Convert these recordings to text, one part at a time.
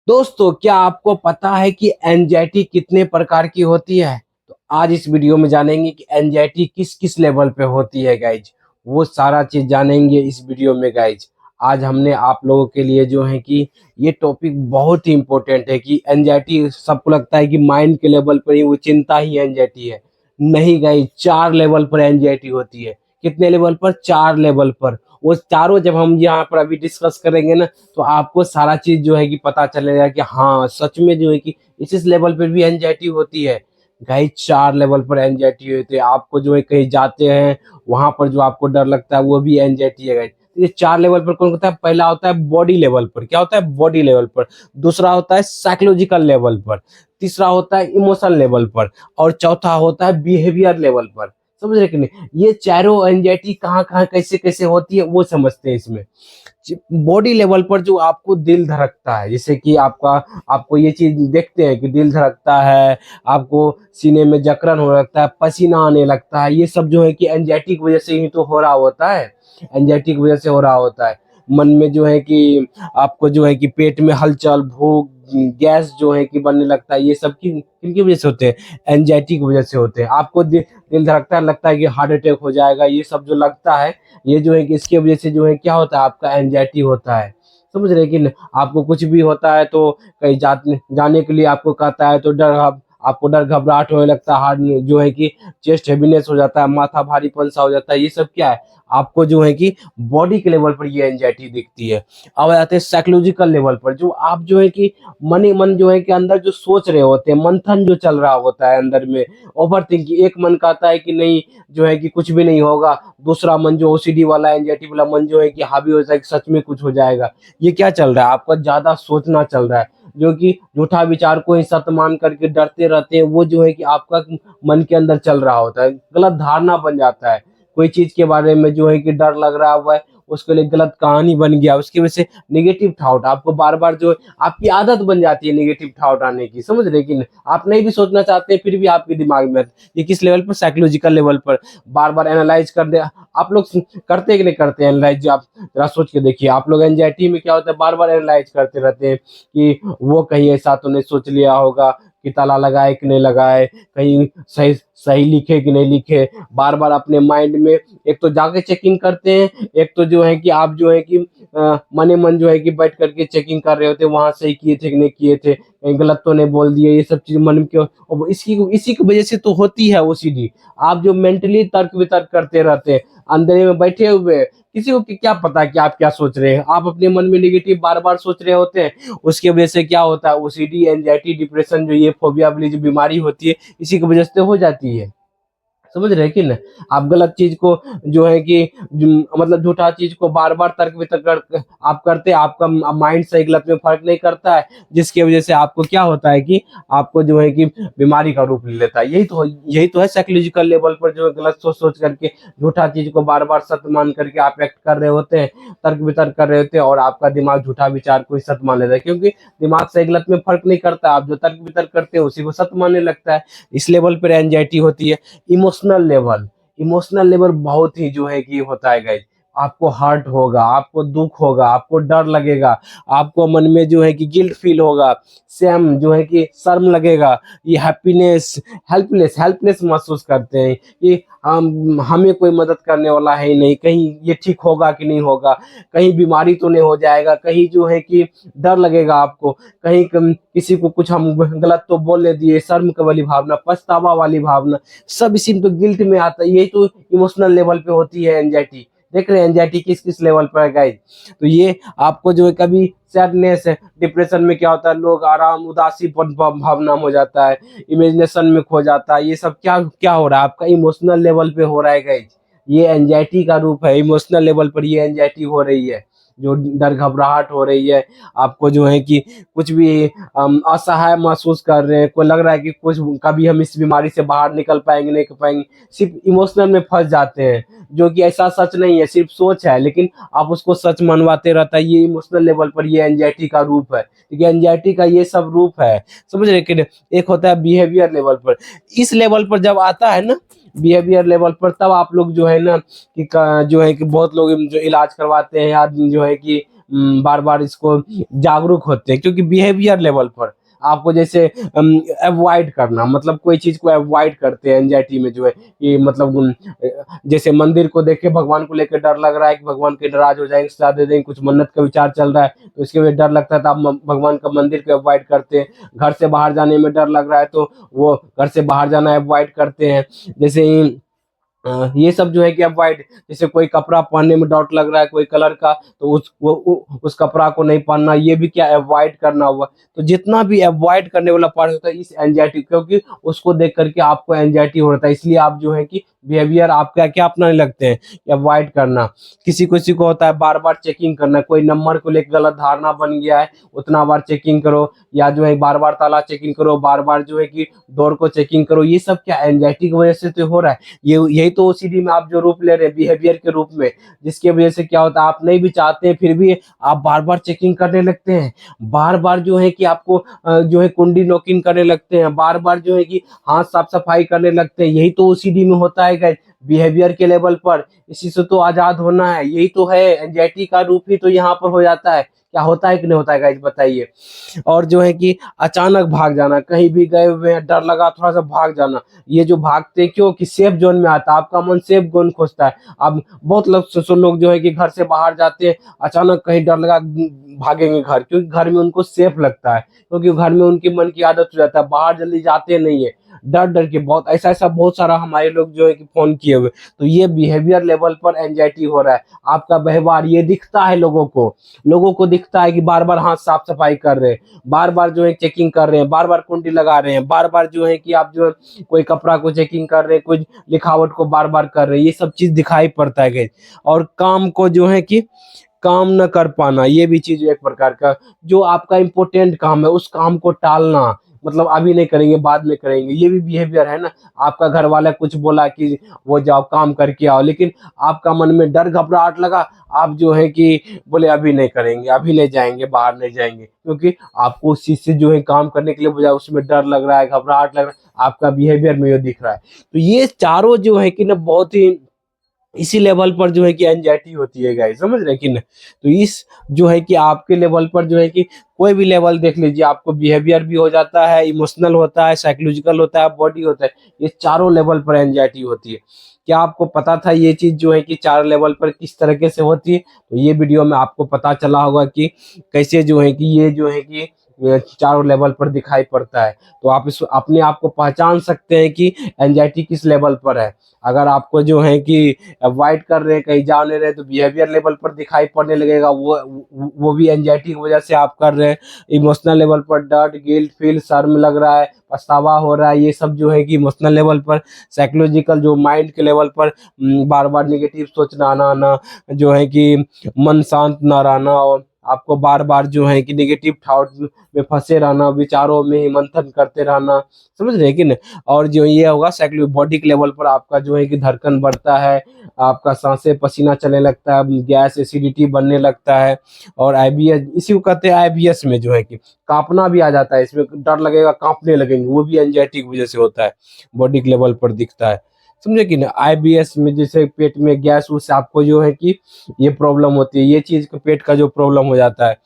दोस्तों, क्या आपको पता है कि एंजाइटी कितने प्रकार की होती है? तो आज इस वीडियो में जानेंगे कि एंजाइटी किस किस लेवल पे होती है गाइज। वो सारा चीज जानेंगे इस वीडियो में गाइज। आज हमने आप लोगों के लिए जो है कि ये टॉपिक बहुत ही इंपॉर्टेंट है कि एंजाइटी सबको लगता है कि माइंड के लेवल पर ही वो चिंता ही एंजाइटी है। नहीं गाइज, 4 लेवल पर एंजाइटी होती है। कितने लेवल पर? 4 लेवल पर। वो चारों जब हम यहाँ पर अभी डिस्कस करेंगे ना, तो आपको सारा चीज जो है कि पता चलेगा कि हाँ सच में जो है कि इस लेवल पर भी एंजाइटी होती है। गाइस, 4 लेवल पर एंजाइटी होती है। आपको जो है कहीं जाते हैं, वहां पर जो आपको डर लगता है वो भी एंजाइटी है गाइस। ये 4 लेवल पर कौन होता है? पहला होता है बॉडी लेवल पर। क्या होता है? बॉडी लेवल पर। दूसरा होता है साइकोलॉजिकल लेवल पर। तीसरा होता है इमोशनल लेवल पर। और चौथा होता है बिहेवियर लेवल पर। समझ रहे कि नहीं? ये चारों एंजाइटी कहाँ कहाँ कैसे कैसे होती है वो समझते हैं इसमें। बॉडी लेवल पर जो आपको दिल धड़कता है, जैसे कि आपको ये चीज देखते हैं कि दिल धड़कता है, आपको सीने में जकड़न हो लगता है, पसीना आने लगता है, ये सब जो है कि एंजाइटी की वजह से ही तो हो रहा होता है। एंजाइटी की वजह से हो रहा होता है। मन में जो है कि आपको जो है कि पेट में हलचल, भूख, गैस जो है कि बनने लगता है, ये सब की किनकी वजह से होते हैं? एंजाइटी की वजह से होते हैं। आपको दिल धड़कता है, लगता है कि हार्ट अटैक हो जाएगा, ये सब जो लगता है, ये जो है कि इसकी वजह से जो है क्या होता है? आपका एंजाइटी होता है। समझ रहे कि नहीं? आपको कुछ भी होता है तो कहीं जाने के लिए आपको कहता है तो आपको डर घबराहट होने लगता है, हार्ट जो है कि चेस्ट हेवीनेस हो जाता है, माथा भारीपन सा हो जाता है, ये सब क्या है? आपको जो है कि बॉडी के लेवल पर ये एंजाइटी दिखती है। अब आ जाते हैं साइकोलॉजिकल लेवल पर, जो आप जो है कि मन ही मन जो है कि अंदर जो सोच रहे होते हैं, मंथन जो चल रहा होता है अंदर में, ओवर थिंकिंग। एक मन कहता है कि नहीं, जो है कि कुछ भी नहीं होगा। दूसरा मन जो ओसीडी वाला, एंजाइटी वाला मन जो है कि हावी हो जाए कि सच में कुछ हो जाएगा। ये क्या चल रहा है? आपका ज्यादा सोचना चल रहा है, जो कि झूठा विचार को ही सत्य मान करके डरते रहते हैं। वो जो है कि आपका मन के अंदर चल रहा होता है, गलत धारणा बन जाता है। कोई चीज के बारे में जो है कि डर लग रहा हुआ है, उसके लिए गलत कहानी बन गया, उसकी वजह से नेगेटिव थॉट आपको बार बार जो आपकी आदत बन जाती है नेगेटिव थॉट आने की। समझ रहे कि नहीं? आप नहीं भी सोचना चाहते हैं फिर भी आपके दिमाग में ये किस लेवल पर? साइकोलॉजिकल लेवल पर। बार बार एनालाइज कर दे। आप लोग करते कि नहीं करते एनालाइज? आप जरा सोच के देखिए। आप लोग एंजाइटी में क्या होता है, बार बार एनालाइज करते रहते हैं कि वो कहीं ऐसा तो नहीं सोच लिया होगा कि ताला लगाए कि नहीं लगाए, कहीं सही सही लिखे कि नहीं लिखे। बार बार अपने माइंड में एक तो जाके चेकिंग करते हैं, एक तो जो है कि आप जो है कि मने मन जो है कि बैठ करके चेकिंग कर रहे होते हैं, वहां सही किए थे कि नहीं किए थे, कहीं गलत तो नहीं बोल दिए, ये सब चीज मन में क्यों? और इसी की वजह से तो होती है ओसीडी। आप जो मेंटली तर्क वितर्क करते रहते हैं, अंधेरे में बैठे हुए, किसी को क्या पता कि आप क्या सोच रहे हैं? आप अपने मन में नेगेटिव बार बार सोच रहे होते हैं। उसकी वजह से क्या होता है? ओसीडी, एंजाइटी, डिप्रेशन, जो ये फोबिया वाली जो बीमारी होती है, इसी की वजह से हो जाती है। समझ रहे हैं कि ना? आप गलत चीज को जो है कि मतलब झूठा चीज को बार बार तर्क वितर्क आप करते हैं, आपका माइंड सही गलत में फर्क नहीं करता है, जिसकी वजह से आपको क्या होता है कि आपको जो है कि बीमारी का रूप ले लेता है। यही तो है साइकोलॉजिकल लेवल पर, जो गलत सोच सोच करके झूठा चीज को बार बार सत्य मान करके आप एक्ट कर रहे होते हैं, तर्क वितर्क कर रहे होते हैं, और आपका दिमाग झूठा विचार को ही सत्य मान लेता है, क्योंकि दिमाग सही गलत में फर्क नहीं करता। आप जो तर्क वितर्क करते हैं उसी को सत्य मानने लगता है। इस लेवल पर एंजाइटी होती है। इमोशनल लेवल बहुत ही जो है कि होता है गाइस। आपको हर्ट होगा, आपको दुख होगा, आपको डर लगेगा, आपको मन में जो है कि गिल्ट फील होगा, सेम जो है कि शर्म लगेगा, ये हैप्पीनेस, हेल्पलेस हेल्पलेस महसूस करते हैं कि हमें कोई मदद करने वाला है ही नहीं, कहीं ये ठीक होगा कि नहीं होगा, कहीं बीमारी तो नहीं हो जाएगा, कहीं जो है कि डर लगेगा आपको, कहीं किसी को कुछ हम गलत तो बोल दिए, शर्म वाली भावना, पछतावा वाली भावना, सब इसी में तो गिल्ट में आता है। यही तो इमोशनल लेवल पे होती है एंजाइटी। देख रहे हैं एंजाइटी किस किस लेवल पर है गाइस। तो ये आपको जो है कभी सैडनेस है, डिप्रेशन में क्या होता है, लोग आराम उदासी भावना में हो जाता है, इमेजिनेशन में खो जाता है। ये सब क्या क्या हो रहा है? आपका इमोशनल लेवल पे हो रहा है गाइस। ये एंजाइटी का रूप है। इमोशनल लेवल पर ये एंजाइटी हो रही है, जो डर घबराहट हो रही है। आपको जो है कि कुछ भी असहाय महसूस कर रहे हैं, कोई लग रहा है कि कुछ कभी हम इस बीमारी से बाहर निकल पाएंगे नहीं कर पाएंगे, सिर्फ इमोशनल में फंस जाते हैं, जो कि ऐसा सच नहीं है, सिर्फ सोच है, लेकिन आप उसको सच मनवाते रहता है। ये इमोशनल लेवल पर ये एंजाइटी का रूप है, क्योंकि एंजाइटी का ये सब रूप है। समझ रहे कि नहीं? एक होता है बिहेवियर लेवल पर। इस लेवल पर जब आता है ना, बिहेवियर लेवल पर, तब आप लोग जो है ना कि जो है कि बहुत लोग जो इलाज करवाते हैं, आदमी जो है कि बार बार इसको जागरूक होते हैं, क्योंकि बिहेवियर लेवल पर आपको जैसे अवॉइड करना, मतलब कोई चीज को अवॉइड करते हैं एंजाइटी में जो है कि मतलब जैसे मंदिर को देख के भगवान को लेकर डर लग रहा है कि भगवान के नाराज हो जाएंगे, सजा दे देंगे, कुछ मन्नत का विचार चल रहा है तो इसके वजह डर लगता है तो आप भगवान का मंदिर को अवॉइड करते हैं। घर से बाहर जाने में डर लग रहा है तो वो घर से बाहर जाना अवॉइड करते हैं। जैसे ये सब जो है कि अवॉइड, जैसे कोई कपड़ा पहनने में डाउट लग रहा है कोई कलर का तो उस कपड़ा को नहीं पहनना, ये भी क्या अवॉइड करना हुआ। तो जितना भी अवॉइड करने वाला पार्ट होता है इस एंजाइटी, क्योंकि उसको देख करके आपको एंजाइटी हो रहा है, इसलिए आप जो है कि बिहेवियर आपका क्या अपनाने लगते हैं, अवॉइड करना। किसी किसी को होता है बार बार चेकिंग करना, कोई नंबर को लेकर गलत धारणा बन गया है, उतना बार चेकिंग करो, या जो है बार बार ताला चेकिंग करो, बार बार जो है कि डोर को चेकिंग करो, ये सब क्या एंजाइटी की वजह से तो हो रहा है। ये यही तो ओसीडी में आप जो रूप ले रहे हैं बिहेवियर के रूप में, जिसकी वजह से क्या होता है आप नहीं भी चाहते हैं फिर भी आप बार बार चेकिंग करने लगते हैं, बार बार जो है कि आपको जो है कुंडी नॉकिंग करने लगते हैं, बार बार जो है कि हाथ साफ सफाई करने लगते हैं। यही तो ओसीडी में होता है गाइस, बिहेवियर के लेवल पर। इसी से तो आजाद होना है, यही तो है एंजाइटी का रूप ही तो यहाँ पर हो जाता है। क्या होता है कि नहीं होता है गाइस बताइए। और जो है कि अचानक भाग जाना, कहीं भी गए हुए हैं डर लगा थोड़ा सा भाग जाना, ये जो भागते क्यों कि सेफ जोन में आता है, आपका मन सेफ जोन खोजता है। अब बहुत लोग जो है कि घर से बाहर जाते हैं, अचानक कहीं डर लगा भागेंगे घर, क्योंकि घर में उनको सेफ लगता है, क्योंकि घर में उनके मन की आदत हो जाता है, बाहर जल्दी जाते नहीं है डर डर के। बहुत ऐसा ऐसा बहुत सारा हमारे लोग जो है कि फोन किए हुए, तो ये बिहेवियर लेवल पर एंजाइटी हो रहा है। आपका व्यवहार ये दिखता है लोगों को दिखता है कि बार बार हाथ साफ सफाई कर रहे हैं, बार बार जो है चेकिंग कर रहे हैं, बार बार कुंडी लगा रहे हैं, बार बार जो है कि आप जो है कोई कपड़ा को चेकिंग कर रहे हैं, कुछ लिखावट को बार बार कर रहे हैं, ये सब चीज दिखाई पड़ता है। और काम को जो है कि काम न कर पाना, ये भी चीज एक प्रकार का, जो आपका इम्पोर्टेंट काम है उस काम को टालना, मतलब अभी नहीं करेंगे बाद में करेंगे, ये भी बिहेवियर है ना। आपका घर वाला कुछ बोला कि वो जाओ काम करके आओ, लेकिन आपका मन में डर घबराहट लगा, आप जो है कि बोले अभी नहीं करेंगे, अभी नहीं जाएंगे, बाहर नहीं जाएंगे, क्योंकि आपको उस चीज से जो है काम करने के लिए बजाय उसमें डर लग रहा है, घबराहट लग रहा है, आपका बिहेवियर में ये दिख रहा है। तो ये चारों जो है कि ना बहुत ही इसी लेवल पर जो है कि एंजाइटी होती है गाइस, समझ रहे कि ना। तो इस जो है कि आपके लेवल पर जो है कि कोई भी लेवल देख लीजिए, आपको बिहेवियर भी हो जाता है, इमोशनल होता है, साइकोलॉजिकल होता है, बॉडी होता है, ये चारों लेवल पर एंजाइटी होती है। क्या आपको पता था ये चीज जो है कि चार लेवल पर किस तरीके से होती है? तो ये वीडियो में आपको पता चला होगा कि कैसे जो है कि ये जो है कि चारों लेवल पर दिखाई पड़ता है। तो आप इस अपने आप को पहचान सकते हैं कि एंजाइटी किस लेवल पर है। अगर आपको जो है कि अवॉइड कर रहे हैं, कहीं जा नहीं रहे, तो बिहेवियर लेवल पर दिखाई पड़ने लगेगा, वो भी एंजाइटी की वजह से आप कर रहे हैं। इमोशनल लेवल पर डर, गिल्ट फील, शर्म लग रहा है, पछतावा हो रहा है, ये सब जो है कि इमोशनल लेवल पर। साइकोलॉजिकल जो माइंड के लेवल पर बार बार निगेटिव सोचना आना, जो है कि मन शांत ना रहना, और आपको बार बार जो है कि निगेटिव थॉट में फंसे रहना, विचारों में मंथन करते रहना, समझ रहे हैं कि नहीं। और जो ये होगा साइकिल बॉडी के लेवल पर आपका जो है कि धड़कन बढ़ता है, आपका सांसें पसीना चलने लगता है, गैस एसिडिटी बनने लगता है, और आईबीएस, इसी को कहते हैं आईबीएस में जो है कि कांपना भी आ जाता है, इसमें डर लगेगा, कांपने लगेंगे, वो भी एंजाइटी की वजह से होता है, बॉडी के लेवल पर दिखता है, समझे कि ना। आईबीएस में जैसे पेट में गैस उससे आपको जो है कि ये प्रॉब्लम होती है, ये चीज का पेट का जो प्रॉब्लम हो जाता है,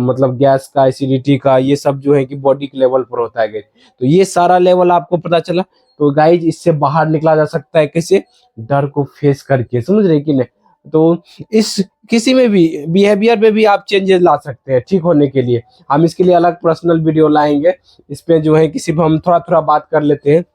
मतलब गैस का, एसिडिटी का, ये सब जो है कि बॉडी के लेवल पर होता है गाइज। तो ये सारा लेवल आपको पता चला। तो गाइज इससे बाहर निकला जा सकता है कैसे? डर को फेस करके, समझ रहे कि नहीं। तो इस किसी में भी बिहेवियर में भी आप चेंजेस ला सकते हैं ठीक होने के लिए। हम इसके लिए अलग पर्सनल वीडियो लाएंगे, इस पे जो है किसी पर हम थोड़ा थोड़ा बात कर लेते हैं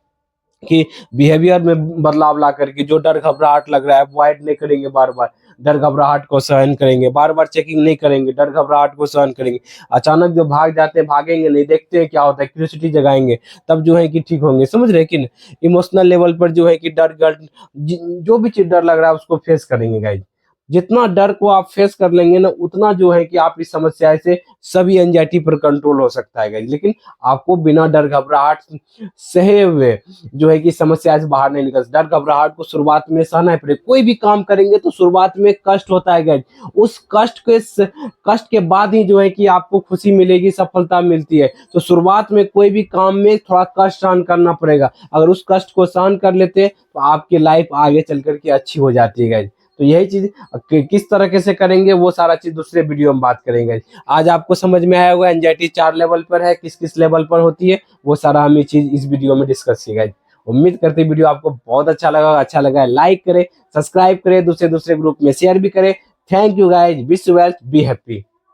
कि बिहेवियर में बदलाव ला करके जो डर घबराहट लग रहा है अवॉइड नहीं करेंगे, बार बार डर घबराहट को सहन करेंगे, बार बार चेकिंग नहीं करेंगे, डर घबराहट को सहन करेंगे, अचानक जो भाग जाते हैं भागेंगे नहीं, देखते हैं क्या होता है, क्यूरियोसिटी जगाएंगे, तब जो है कि ठीक होंगे, समझ रहे कि नहीं। इमोशनल लेवल पर जो है कि डर जो भी चीज डर लग रहा है उसको फेस करेंगे गाइज। जितना डर को आप फेस कर लेंगे ना, उतना जो है कि आप इस समस्या से सभी एंजाइटी पर कंट्रोल हो सकता है गाइज। लेकिन आपको बिना डर घबराहट सहे हुए जो है कि समस्या से बाहर नहीं निकल। डर घबराहट को शुरुआत में सहना है पड़ेगा। कोई भी काम करेंगे तो शुरुआत में कष्ट होता है गाइज, उस कष्ट के बाद ही जो है कि आपको खुशी मिलेगी, सफलता मिलती है। तो शुरुआत में कोई भी काम में थोड़ा कष्ट सहन करना पड़ेगा। अगर उस कष्ट को सहन कर लेते हैं तो आपकी लाइफ आगे चल करके अच्छी हो जाती है गाइज। तो यही चीज किस तरीके से करेंगे वो सारा चीज दूसरे वीडियो में बात करेंगे। आज आपको समझ में आया होगा एंजाइटी 4 लेवल पर है, किस किस लेवल पर होती है, वो सारा हम ये चीज इस वीडियो में डिस्कस किया। उम्मीद करते हैं वीडियो आपको बहुत अच्छा लगा है लाइक करें, सब्सक्राइब करें, दूसरे दूसरे ग्रुप में शेयर भी करें। Thank you guys, wish you well, be happy.